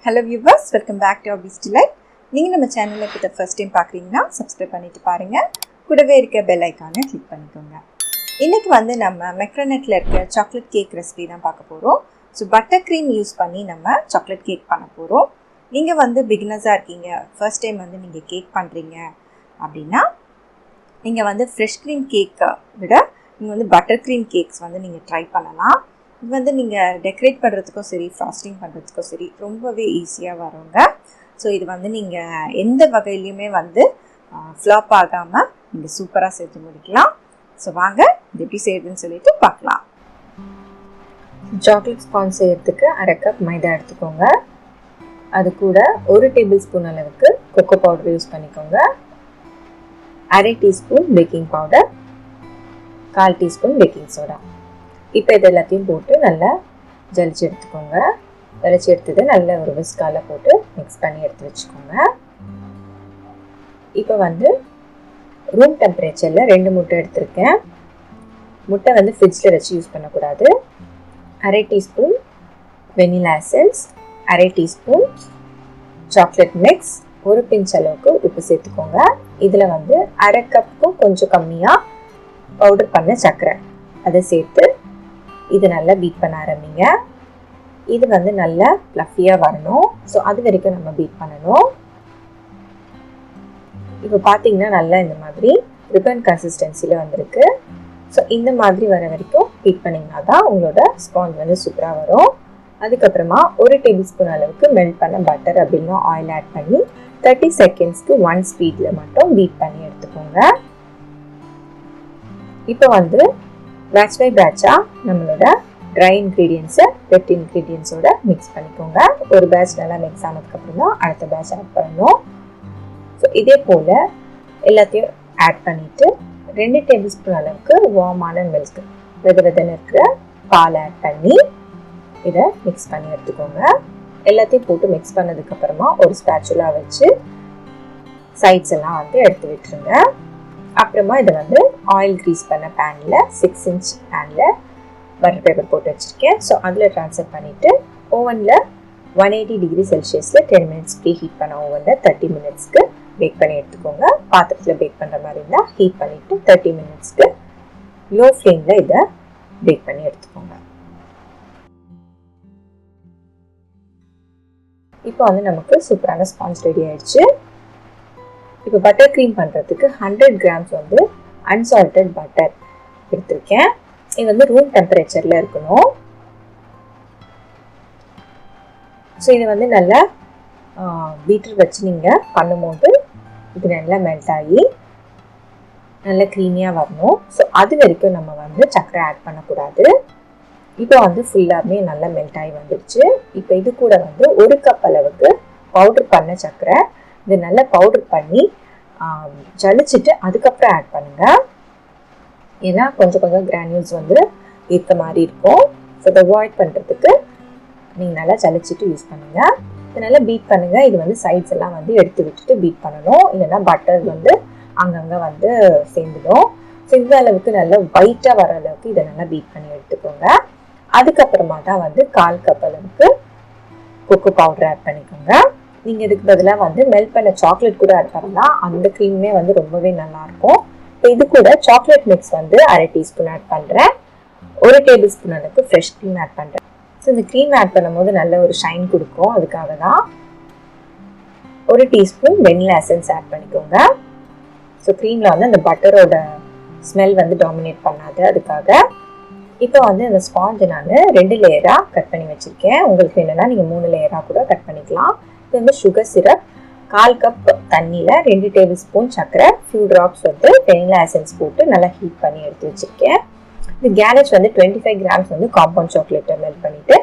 Hello viewers, welcome back to our Beast Life. நீங்கள் நம்ம சேனலை இப்போ ஃபர்ஸ்ட் டைம் பார்க்குறீங்கன்னா சப்ஸ்கிரைப் பண்ணிட்டு பாருங்கள். கூடவே இருக்க பெல் ஐக்கானை கிளிக் பண்ணிக்கோங்க. இன்றைக்கி நம்ம McRennettல இருக்க சாக்லேட் கேக் ரெசிபி தான் பார்க்க போகிறோம். ஸோ பட்டர் க்ரீம் யூஸ் பண்ணி நம்ம சாக்லேட் கேக் பண்ண போகிறோம். நீங்கள் பிகினர்ஸாக இருக்கீங்க, ஃபர்ஸ்ட் டைம் நீங்கள் கேக் பண்ணுறீங்க அப்படின்னா நீங்கள் ஃப்ரெஷ் க்ரீம் கேக்கை விட நீங்கள் பட்டர் க்ரீம் கேக்ஸ் நீங்கள் ட்ரை பண்ணலாம். இது நீங்கள் டெக்கரேட் பண்ணுறதுக்கும் சரி, ஃப்ராஸ்டிங் பண்ணுறதுக்கும் சரி ரொம்பவே ஈஸியாக வருங்க. ஸோ இது நீங்கள் எந்த வகையிலையுமே ஃப்ளாப் ஆகாமல் நீங்கள் சூப்பராக செஞ்சு முடிக்கலாம். ஸோ வாங்க இது எப்படி செய்யுதுன்னு சொல்லிட்டு பார்க்கலாம். சாக்லேட் ஸ்பாஞ்ச் செய்யறதுக்கு 1/2 கப் மைதா எடுத்துக்கோங்க. அது கூட 1 டேபிள் ஸ்பூன் அளவுக்கு கொக்கோ பவுடர் யூஸ் பண்ணிக்கோங்க. 1/2 teaspoon baking powder, 1/4 teaspoon baking soda. இப்போ இது எல்லாத்தையும் போட்டு நல்லா ஜலிச்சு எடுத்துக்கோங்க. ஜலிச்சு எடுத்தது நல்ல ஒரு விஸ்கால போட்டு மிக்ஸ் பண்ணி எடுத்து வச்சுக்கோங்க. இப்போ ரூம் டெம்பரேச்சரில் 2 முட்டை எடுத்திருக்கேன். முட்டை ஃப்ரிட்ஜில் வச்சு யூஸ் பண்ணக்கூடாது. 1/2 teaspoon vanilla essence, 1/2 teaspoon chocolate mix, 1 pinch அளவுக்கு உப்பு சேர்த்துக்கோங்க. இதில் 1/2 கப்புக்கும் கொஞ்சம் கம்மியாக பவுடர் பண்ண சர்க்கரை அதை சேர்த்து இது நல்லா பீட் பண்ண ஆரம்பிங்க. இது நல்லா ஃப்ளஃபியாக வரணும். ஸோ அது வரைக்கும் நம்ம பீட் பண்ணணும். இப்போ பார்த்தீங்கன்னா நல்லா இந்த மாதிரி ரிப்பன் கன்சிஸ்டன்சியில் வந்திருக்கு. ஸோ இந்த மாதிரி வர வரைக்கும் பீட் பண்ணிங்கன்னா தான் உங்களோட ஸ்பாஞ்ச் சூப்பராக வரும். அதுக்கப்புறமா 1 டேபிள் ஸ்பூன் அளவுக்கு மெல்ட் பண்ண பட்டர் அப்படின்னா ஆயில் ஆட் பண்ணி 30 செகண்ட்ஸ்க்கு 1 ஸ்பீடில் மட்டும் பீட் பண்ணி எடுத்துக்கோங்க. இப்போ பேட்ச் பை பேட்சாக நம்மளோட ட்ரை இன்க்ரீடியன்ஸை வெட் இன்க்ரீடியன்ஸோட மிக்ஸ் பண்ணிக்கோங்க. ஒரு பேட்ச் நல்லா மிக்ஸ் ஆனதுக்கப்புறம் தான் அடுத்த பேட்ச் ஆட் பண்ணணும். ஸோ இதே போல் எல்லாத்தையும் ஆட் பண்ணிவிட்டு 2 டேபிள் ஸ்பூன் அளவுக்கு வார்மான மில்க், வெதன்னு இருக்கிற பால் ஆட் பண்ணி இதை மிக்ஸ் பண்ணி எடுத்துக்கோங்க. எல்லாத்தையும் போட்டு மிக்ஸ் பண்ணதுக்கப்புறமா ஒரு ஸ்பேச்சுலா வச்சு சைட்ஸ் எல்லாம் எடுத்து விட்டுருங்க. அப்புறமா இதை ஆயில் க்ரீஸ் பண்ண பேனில் 6 இன்ச் பேனில் பட்டர் பேப்பர் போட்டு வச்சுருக்கேன். ஸோ அதில் ட்ரான்ஸ்ஃபர் பண்ணிவிட்டு ஓவனில் 180 டிகிரி செல்சியஸில் 10 மினிட்ஸ் ப்ரீ ஹீட் பண்ண ஓவனில் 30 மினிட்ஸ்க்கு பேக் பண்ணி எடுத்துக்கோங்க. பாத்திரத்தில் பேக் பண்ணுற மாதிரி இருந்தால் ஹீட் பண்ணிவிட்டு 30 மினிட்ஸ்க்கு லோ ஃப்ளேமில் இதை பேக் பண்ணி எடுத்துக்கோங்க. இப்போ நமக்கு சூப்பரான ஸ்பாஞ்ச் ரெடி ஆயிடுச்சு. இப்போ பட்டர் க்ரீம் பண்ணுறதுக்கு 100 கிராம்ஸ் அன்சால்டட் பட்டர் எடுத்திருக்கேன். இது ரூம் டெம்பரேச்சரில் இருக்கணும். ஸோ இது நல்லா பீட்டர் வச்சு நீங்கள் பண்ணும்போது இது நல்லா மெல்ட் ஆகி நல்லா க்ரீமியாக வரணும். ஸோ அது வரைக்கும் நம்ம சர்க்கரை ஆட் பண்ணக்கூடாது. இப்போ ஃபுல்லாமே நல்லா மெல்ட் ஆகி வந்துடுச்சு. இப்போ இது கூட 1 கப் அளவுக்கு பவுடர் பண்ண சர்க்கரை இது நல்லா பவுடர் பண்ணி ஜலிச்சுட்டு அதுக்கப்புறம் ஆட் பண்ணுங்கள். ஏன்னா கொஞ்சம் கிரானியூல்ஸ் இருக்க மாதிரி இருக்கும். ஸோ அதை அவாய்ட் பண்ணுறதுக்கு நீங்கள் நல்லா ஜலிச்சுட்டு யூஸ் பண்ணுங்கள். இது நல்லா பீட் பண்ணுங்கள். இது சைட்ஸ் எல்லாம் எடுத்து விட்டுட்டு பீட் பண்ணணும். இல்லைன்னா பட்டர் அங்கங்கே சேர்ந்துடும். ஸோ இந்த அளவுக்கு நல்லா ஒயிட்டாக வர அளவுக்கு இதை நல்லா பீட் பண்ணி எடுத்துக்கோங்க. அதுக்கப்புறமா தான் 1/4 கப் அளவுக்கு கொக்கோ பவுடர் ஆட் பண்ணிக்கோங்க. நீங்கள் இதுக்கு பதிலாக மெல்ட் பண்ண சாக்லேட் கூட ஆட் பண்ணலாம். அந்த க்ரீமே ரொம்பவே நல்லாயிருக்கும். இப்போ இது கூட சாக்லேட் மிக்ஸ் 1/2 டீஸ்பூன் ஆட் பண்ணுறேன். 1 டேபிள் ஸ்பூன் அளவுக்கு ஃப்ரெஷ் க்ரீம் ஆட் பண்ணுறேன். ஸோ இந்த க்ரீம் ஆட் பண்ணும்போது நல்ல ஒரு ஷைன் கொடுக்கும். அதுக்காக தான் 1 டீஸ்பூன் வெனிலா எசன்ஸ் ஆட் பண்ணிக்கோங்க. ஸோ க்ரீமில் அந்த பட்டரோட ஸ்மெல் டாமினேட் பண்ணாது. அதுக்காக இப்போ இந்த ஸ்பாஞ்சை நான் 2 லேயராக கட் பண்ணி வச்சுருக்கேன். உங்களுக்கு என்னென்னா நீங்கள் 3 லேயராக கூட கட் பண்ணிக்கலாம். இது சுகர் சிரப் 1/4 கப் தண்ணியில் 2 டேபிள் ஸ்பூன் சர்க்கரை, ஃபியூ ட்ராப்ஸ் வெனிலா எசன்ஸ் போட்டு நல்லா ஹீட் பண்ணி எடுத்து வச்சுருக்கேன். இது கேனேஜ் 25 கிராம்ஸ் காம்பவுண்ட் சாக்லேட்டை மெல்ட் பண்ணிவிட்டு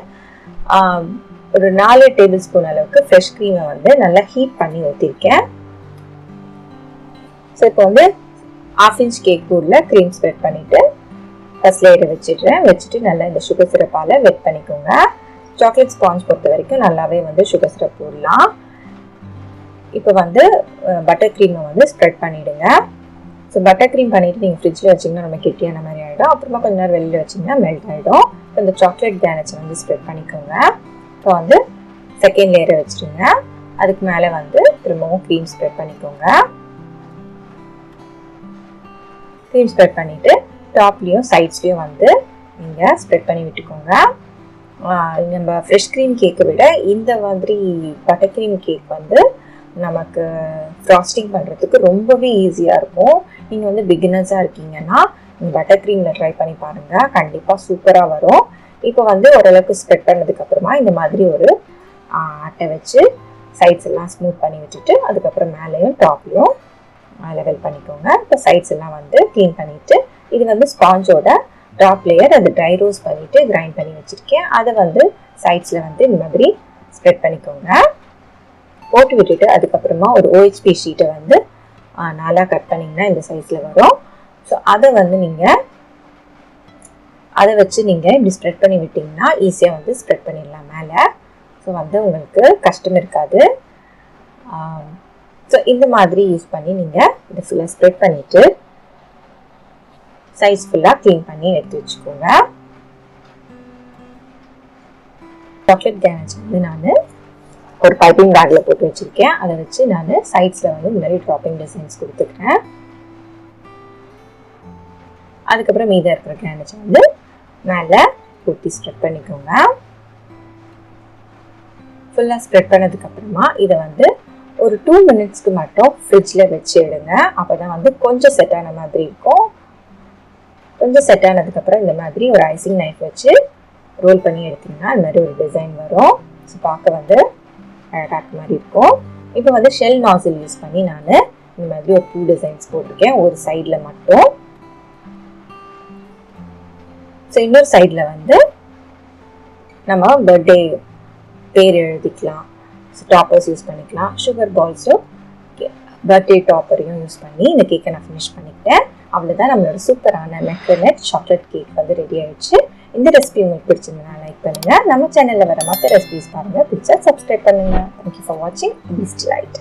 ஒரு 4 டேபிள் ஸ்பூன் அளவுக்கு ஃப்ரெஷ் க்ரீமை நல்லா ஹீட் பண்ணி ஊற்றிருக்கேன். ஸோ இப்போ 1/2 இன்ச் கேக் போர்டில் க்ரீம் ஸ்ப்ரெட் பண்ணிவிட்டு ஃபர்ஸ்ட் லேயரை வச்சுட்டு நல்லா இந்த சுகர் சிரப்பால் வெட் பண்ணிக்கோங்க. சாக்லேட் ஸ்பாஞ்ச் பொறுத்த வரைக்கும் நல்லாவே சுகர் சிரப் போடலாம். இப்போ பட்டர் க்ரீமை ஸ்ப்ரெட் பண்ணிவிடுங்க. ஸோ பட்டர் க்ரீம் பண்ணிவிட்டு நீங்கள் ஃப்ரிட்ஜில் வச்சிங்கன்னா நம்ம கெட்டியான மாதிரி ஆகிடும். அப்புறமா கொஞ்ச நேரம் வெளியில் வச்சிங்கன்னா மெல்ட் ஆகிடும். இப்போ இந்த சாக்லேட் கேனேஜை ஸ்ப்ரெட் பண்ணிக்கோங்க. இப்போ செகண்ட் லேயரை வச்சுருங்க. அதுக்கு மேலே வந்து திரும்பவும் க்ரீம் ஸ்ப்ரெட் பண்ணிக்கோங்க. க்ரீம் ஸ்ப்ரெட் பண்ணிவிட்டு டாப்லேயும் சைட்ஸ்லேயும் வந்து நீங்கள் ஸ்ப்ரெட் பண்ணி விட்டுக்கோங்க. நம்ம ஃப்ரெஷ் க்ரீம் கேக்கை விட இந்த மாதிரி பட்டர் க்ரீம் கேக் வந்து நமக்கு ஃப்ராஸ்டிங் பண்ணுறதுக்கு ரொம்பவே ஈஸியாக இருக்கும். நீங்கள் வந்து பிகினர்ஸாக இருக்கீங்கன்னா நீங்கள் பட்டர் க்ரீமில் ட்ரை பண்ணி பாருங்கள், கண்டிப்பாக சூப்பராக வரும். இப்போ வந்து ஓரளவுக்கு ஸ்ப்ரெட் பண்ணதுக்கப்புறமா இந்த மாதிரி ஒரு அட்டை வச்சு சைட்ஸ் எல்லாம் ஸ்மூத் பண்ணி விட்டுட்டு அதுக்கப்புறம் மேலேயும் டாப்லேயும் லெவல் பண்ணிக்கோங்க. இப்போ சைட்ஸ் எல்லாம் வந்து க்ளீன் பண்ணிவிட்டு இது வந்து ஸ்பாஞ்சோட டாப் லேயர், அது ட்ரை ரோஸ்ட் பண்ணிவிட்டு கிரைண்ட் பண்ணி வச்சுருக்கேன். அதை வந்து சைட்ஸில் வந்து இந்த மாதிரி ஸ்ப்ரெட் பண்ணிக்கோங்க. போட்டு விட்டுட்டு அதுக்கப்புறமா ஒரு OHP ஷீட்டை வந்து நாலாக கட் பண்ணிங்கன்னா இந்த சைஸில் வரும். ஸோ அதை வந்து அதை வச்சு நீங்கள் இப்படி ஸ்ப்ரெட் பண்ணி விட்டிங்கன்னா ஈஸியாக வந்து ஸ்ப்ரெட் பண்ணிடலாம் மேலே. ஸோ வந்து உங்களுக்கு கஷ்டம் இருக்காது. ஸோ இந்த மாதிரி யூஸ் பண்ணி நீங்கள் இதை ஃபுல்லாக ஸ்ப்ரெட் பண்ணிவிட்டு சைஸ் ஃபுல்லாக க்ளீன் பண்ணி எடுத்து வச்சுக்கோங்க. சாக்லேட் கேனேஜ் வந்து நான் ஒரு பைப்பிங் பேக்கில் போட்டு வச்சுருக்கேன். அதை வச்சு நான் சைட்ஸில் வந்து இந்த மாதிரி ட்ராப்பிங் டிசைன்ஸ் கொடுத்துக்கிறேன். அதுக்கப்புறம் மீதம் இருக்கிற கேனேஜ் வந்து மேலே ஊற்றி ஸ்ப்ரெட் பண்ணிக்கோங்க. ஃபுல்லாக ஸ்ப்ரெட் பண்ணதுக்கப்புறமா இதை வந்து ஒரு 2 மினிட்ஸ்க்கு மட்டும் ஃப்ரிட்ஜில் வச்சு எடுங்க. அப்போ தான் வந்து கொஞ்சம் செட் ஆன மாதிரி இருக்கும். கொஞ்சம் செட் ஆனதுக்கப்புறம் இந்த மாதிரி ஒரு ஐசிங் நைஃப் வச்சு ரோல் பண்ணி எடுத்திங்கன்னா அது மாதிரி ஒரு டிசைன் வரும். ஸோ பார்க்க வந்து அழகாக மாதிரி இருக்கும். இப்போ வந்து ஷெல் நாசில் யூஸ் பண்ணி நான் இந்த மாதிரி ஒரு 2 டிசைன்ஸ் போட்டிருக்கேன் ஒரு சைடில் மட்டும். ஸோ இன்னொரு சைடில் வந்து நம்ம பர்த்டே பேர் எழுதிக்கலாம். ஸோ டாப்பர்ஸ் யூஸ் பண்ணிக்கலாம். சுகர் பால்ஸும் பர்த்டே டாப்பரையும் யூஸ் பண்ணி இந்த கேக்கை நான் ஃபினிஷ் பண்ணிக்கிட்டேன். அவ்வளோதான், நம்மளோட சூப்பரான மெக்ரெனட் சாக்லேட் கேக் வந்து ரெடி ஆயிடுச்சு. இந்த ரெசிபி உங்களுக்கு பிடிச்சிருந்தா லைக் பண்ணுங்கள். நம்ம சேனலில் வர மற்ற ரெசிபிஸ் பாருங்கள். பிடிச்சா சப்ஸ்கிரைப் பண்ணுங்கள். தேங்க்யூ ஃபார் வாட்சிங். Beast light.